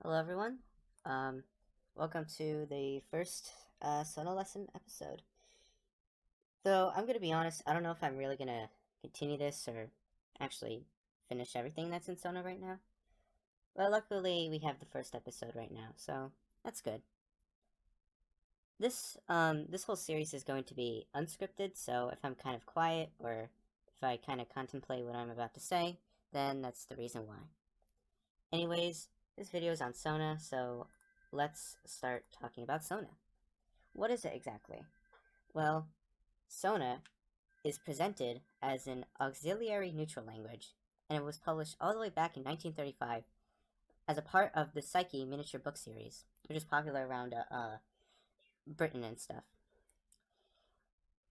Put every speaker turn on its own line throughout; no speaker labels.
Hello, everyone. Um, Welcome to the first Sona lesson episode. Though I'm gonna be honest, I don't know if I'm really gonna continue this or actually finish everything that's in Sona right now. But luckily, we have the first episode right now, so that's good. This whole series is going to be unscripted, so if I'm kind of quiet or if I kind of contemplate what I'm about to say, then that's the reason why. Anyways, this video is on Sona, so let's start talking about Sona. What is it exactly? Well, Sona is presented as an auxiliary neutral language, and it was published all the way back in 1935 as a part of the Psyche miniature book series, which is popular around Britain and stuff.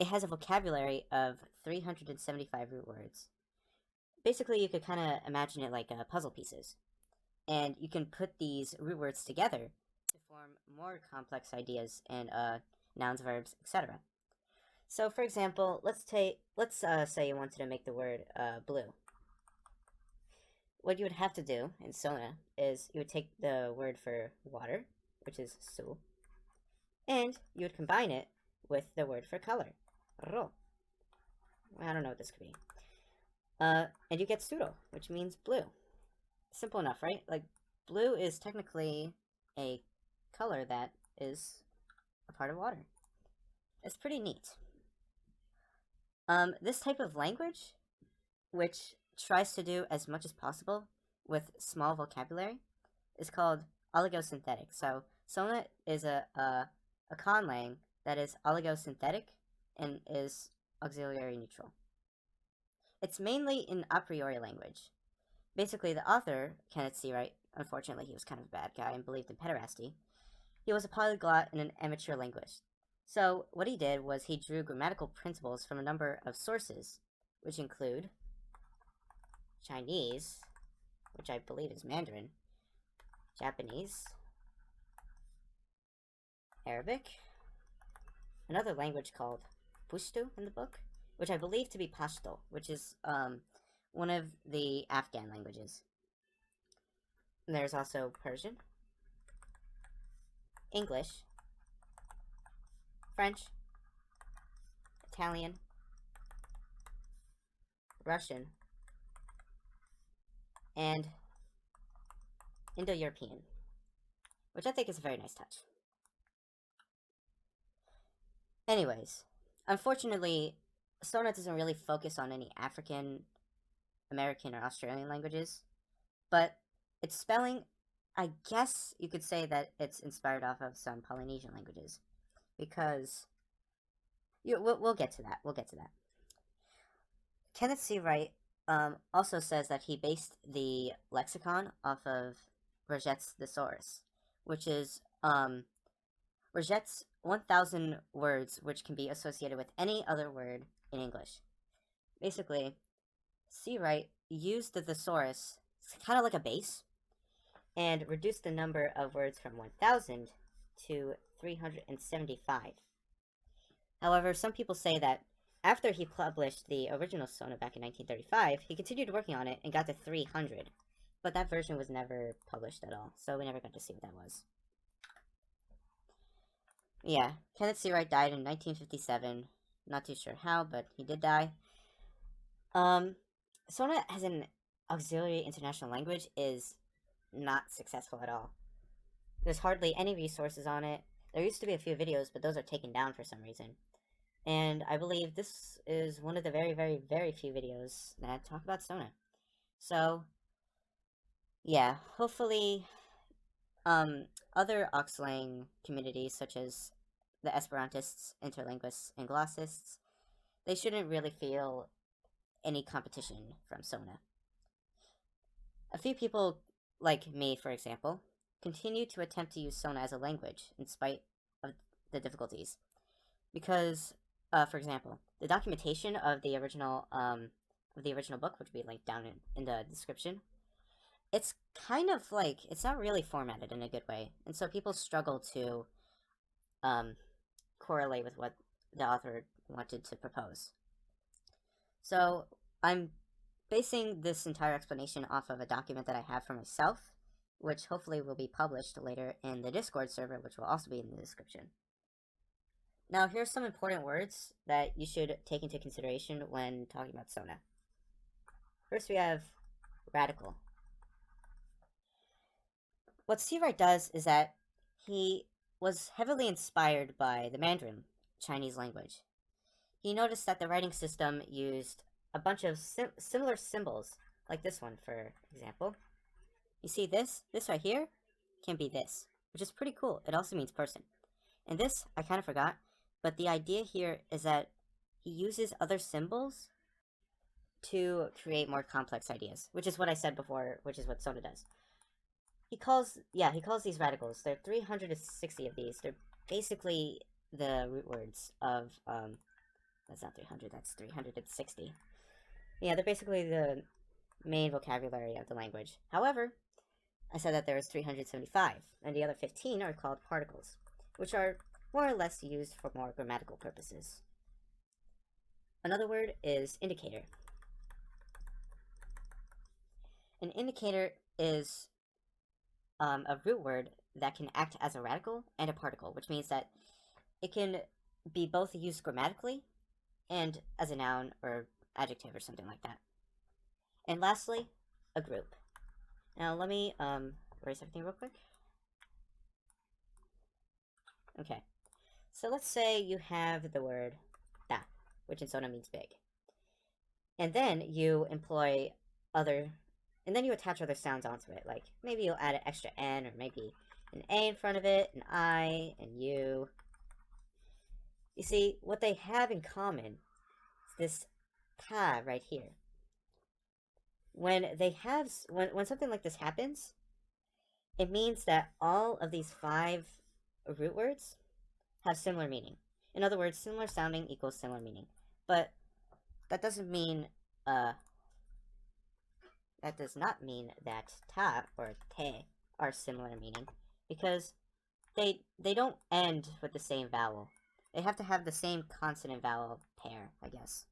It has a vocabulary of 375 root words. Basically, you could kind of imagine it like puzzle pieces, and you can put these root words together to form more complex ideas and nouns, verbs, etc. So, for example, let's say you wanted to make the word blue. What you would have to do in Sona is you would take the word for water, which is su, and you would combine it with the word for color, ro. I don't know what this could be. And you get suro, which means blue. Simple enough, right? Like, blue is technically a color that is a part of water. It's pretty neat. This type of language, which tries to do as much as possible with small vocabulary, is called oligosynthetic. So Sona is a conlang that is oligosynthetic and is auxiliary neutral. It's mainly an a priori language. Basically, the author, Kenneth Seawright, unfortunately he was kind of a bad guy and believed in pederasty, he was a polyglot and an amateur linguist. So what he did was he drew grammatical principles from a number of sources, which include Chinese, which I believe is Mandarin, Japanese, Arabic, another language called Pushtu in the book, which I believe to be Pashto, which is one of the Afghan languages. And there's also Persian, English, French, Italian, Russian, and Indo-European, which I think is a very nice touch. Anyways, unfortunately, Sona doesn't really focus on any African, American, or Australian languages, but its spelling, I guess you could say that it's inspired off of some Polynesian languages, because we'll get to that. We'll get to that. Kenneth C. Wright also says that he based the lexicon off of Roget's Thesaurus, which is Roget's 1,000 words which can be associated with any other word in English. Basically, C. Wright used the thesaurus kind of like a base and reduced the number of words from 1,000 to 375. However, some people say that after he published the original Sona back in 1935, he continued working on it and got to 300. But that version was never published at all, so we never got to see what that was. Yeah, Kenneth C. Wright died in 1957. Not too sure how, but he did die. Sona as an auxiliary international language is not successful at all. There's hardly any resources on it. There used to be a few videos, but those are taken down for some reason. And I believe this is one of the very, very, very few videos that talk about Sona. So, yeah, hopefully, other Auxlang communities, such as the Esperantists, Interlinguists, and Glossists, they shouldn't really feel any competition from Sona. A few people, like me, for example, continue to attempt to use Sona as a language in spite of the difficulties. Because, for example, the documentation of the original book, which will be linked down in the description, it's kind of like it's not really formatted in a good way, and so people struggle to correlate with what the author wanted to propose. So I'm basing this entire explanation off of a document that I have for myself which hopefully will be published later in the Discord server, which will also be in the description. Now, here's some important words that you should take into consideration when talking about Sona. First, we have radical. What Seawright does is that he was heavily inspired by the Mandarin Chinese language. He noticed that the writing system used a bunch of similar symbols, like this one, for example. You see this? This right here can be this, which is pretty cool. It also means person. And this, I kind of forgot, but the idea here is that he uses other symbols to create more complex ideas, which is what I said before, which is what Sona does. He calls these radicals. There are 360 of these. They're basically the root words of, that's not 300, that's 360. Yeah, they're basically the main vocabulary of the language. However, I said that there was 375, and the other 15 are called particles, which are more or less used for more grammatical purposes. Another word is indicator. An indicator is a root word that can act as a radical and a particle, which means that it can be both used grammatically and as a noun or adjective or something like that. And lastly, a group. Now let me erase everything real quick. Okay, so let's say you have the word da, which in Sona means big. And then you employ and then you attach other sounds onto it. Like maybe you'll add an extra N, or maybe an A in front of it, an I, and U. You see, what they have in common is this ta right here. When something like this happens, it means that all of these 5 root words have similar meaning. In other words, similar sounding equals similar meaning. But that doesn't mean that does not mean that ta or te are similar meaning, because they don't end with the same vowel. They have to have the same consonant vowel pair, I guess.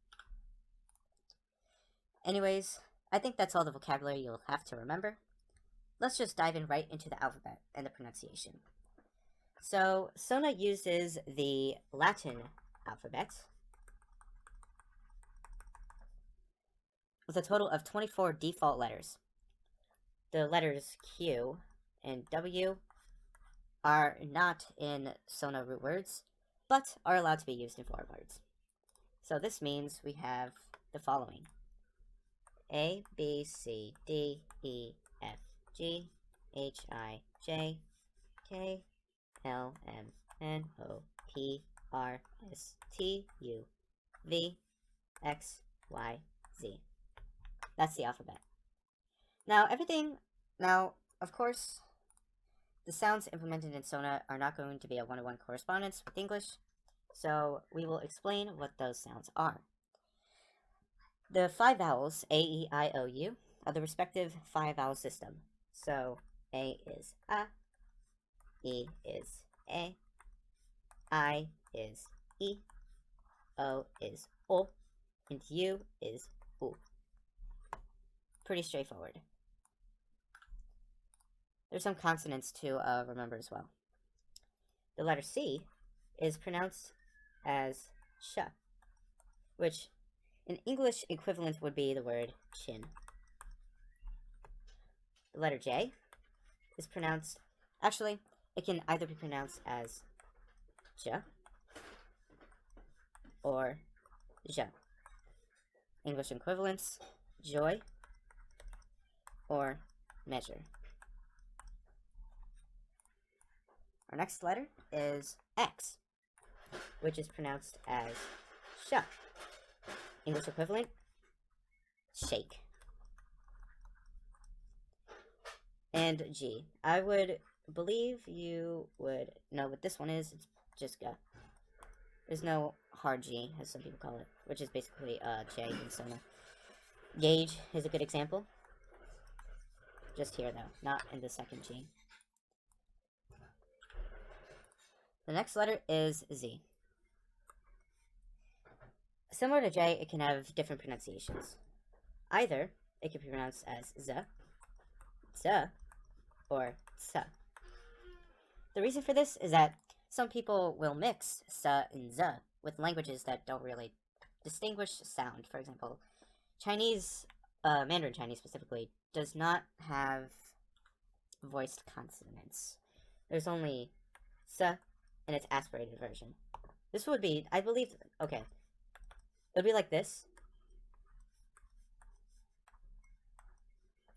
Anyways, I think that's all the vocabulary you'll have to remember. Let's just dive in right into the alphabet and the pronunciation. So, Sona uses the Latin alphabet with a total of 24 default letters. The letters Q and W are not in Sona root words, but are allowed to be used in foreign words. So this means we have the following: A, B, C, D, E, F, G, H, I, J, K, L, M, N, O, P, R, S, T, U, V, X, Y, Z. That's the alphabet. Now, of course, the sounds implemented in Sona are not going to be a one-to-one correspondence with English, so we will explain what those sounds are. The 5 vowels, A, E, I, O, U, are the respective 5-vowel system. So, A is A, E is A, I is E, O is O, and U is U. Pretty straightforward. There's some consonants to remember as well. The letter C is pronounced as sh, which an English equivalent would be the word chin. The letter J is pronounced, actually, it can either be pronounced as j or ja. English equivalents, joy or measure. Our next letter is X, which is pronounced as sh. English equivalent, shake. And G. I would believe you would know what this one is. It's just G. There's no hard G, as some people call it, which is basically J in Sona. Gauge is a good example. Just here, though, not in the second G. The next letter is Z. Similar to J, it can have different pronunciations. Either it can be pronounced as Z, Z, or sa. The reason for this is that some people will mix sa and z with languages that don't really distinguish sound. For example, Chinese, Mandarin Chinese specifically, does not have voiced consonants. There's only sa in its aspirated version. This would be, I believe, okay, it would be like this.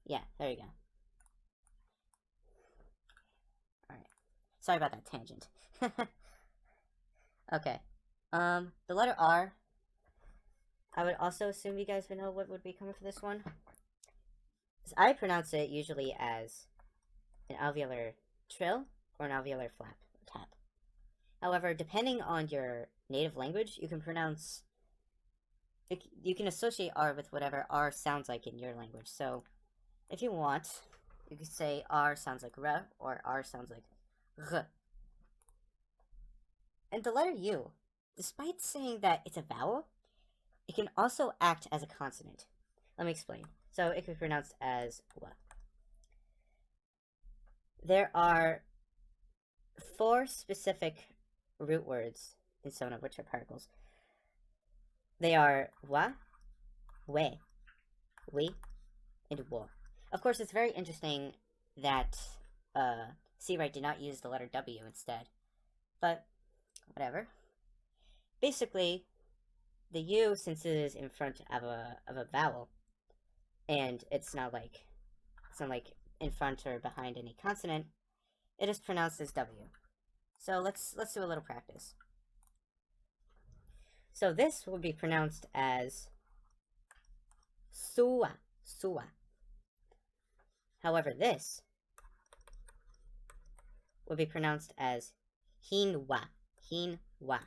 Yeah, there you go. Alright. Sorry about that tangent. Okay. The letter R, I would also assume you guys would know what would be coming for this one. I pronounce it usually as an alveolar trill or an alveolar flap or tap. However, depending on your native language, you can pronounce, you can associate R with whatever R sounds like in your language. So, if you want, you could say R sounds like R or R sounds like R. And the letter U, despite saying that it's a vowel, it can also act as a consonant. Let me explain. So it can be pronounced as W. There are 4 specific root words in Sona, which are particles. They are wa, we, and wo. Of course, it's very interesting that C-Write did not use the letter W instead, but whatever. Basically, the U, since it is in front of a vowel, and it's not like in front or behind any consonant, it is pronounced as W. So let's do a little practice. So this would be pronounced as sua, sua. However, this would be pronounced as hinwa, hinwa.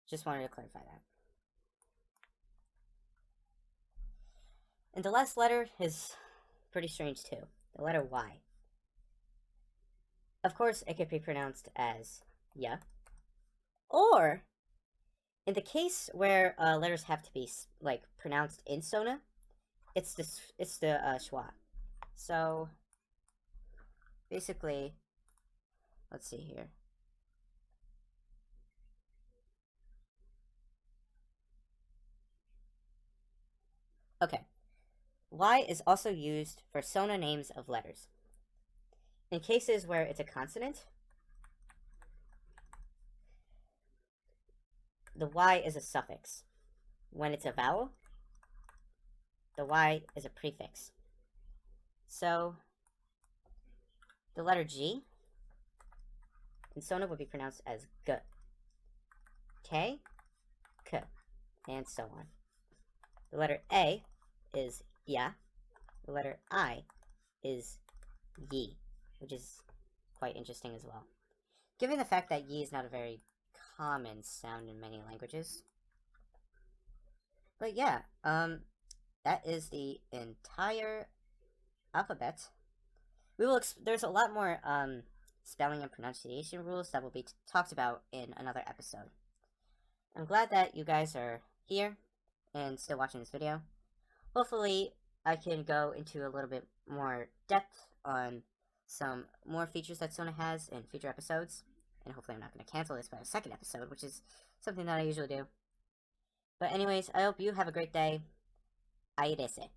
Just wanted to clarify that. And the last letter is pretty strange too. The letter Y. Of course, it could be pronounced as ya. Or, in the case where letters have to be like pronounced in Sona, it's the schwa. So basically, let's see here. Okay, Y is also used for Sona names of letters. In cases where it's a consonant, the Y is a suffix. When it's a vowel, the Y is a prefix. So, the letter G in Sona would be pronounced as G, K, K, and so on. The letter A is Ya. The letter I is Yi, which is quite interesting as well. Given the fact that Yi is not a very common sound in many languages. But yeah, that is the entire alphabet. There's a lot more spelling and pronunciation rules that will be talked about in another episode. I'm glad that you guys are here and still watching this video. Hopefully, I can go into a little bit more depth on some more features that Sona has in future episodes. And hopefully I'm not going to cancel this by a second episode, which is something that I usually do. But anyways, I hope you have a great day. Airese.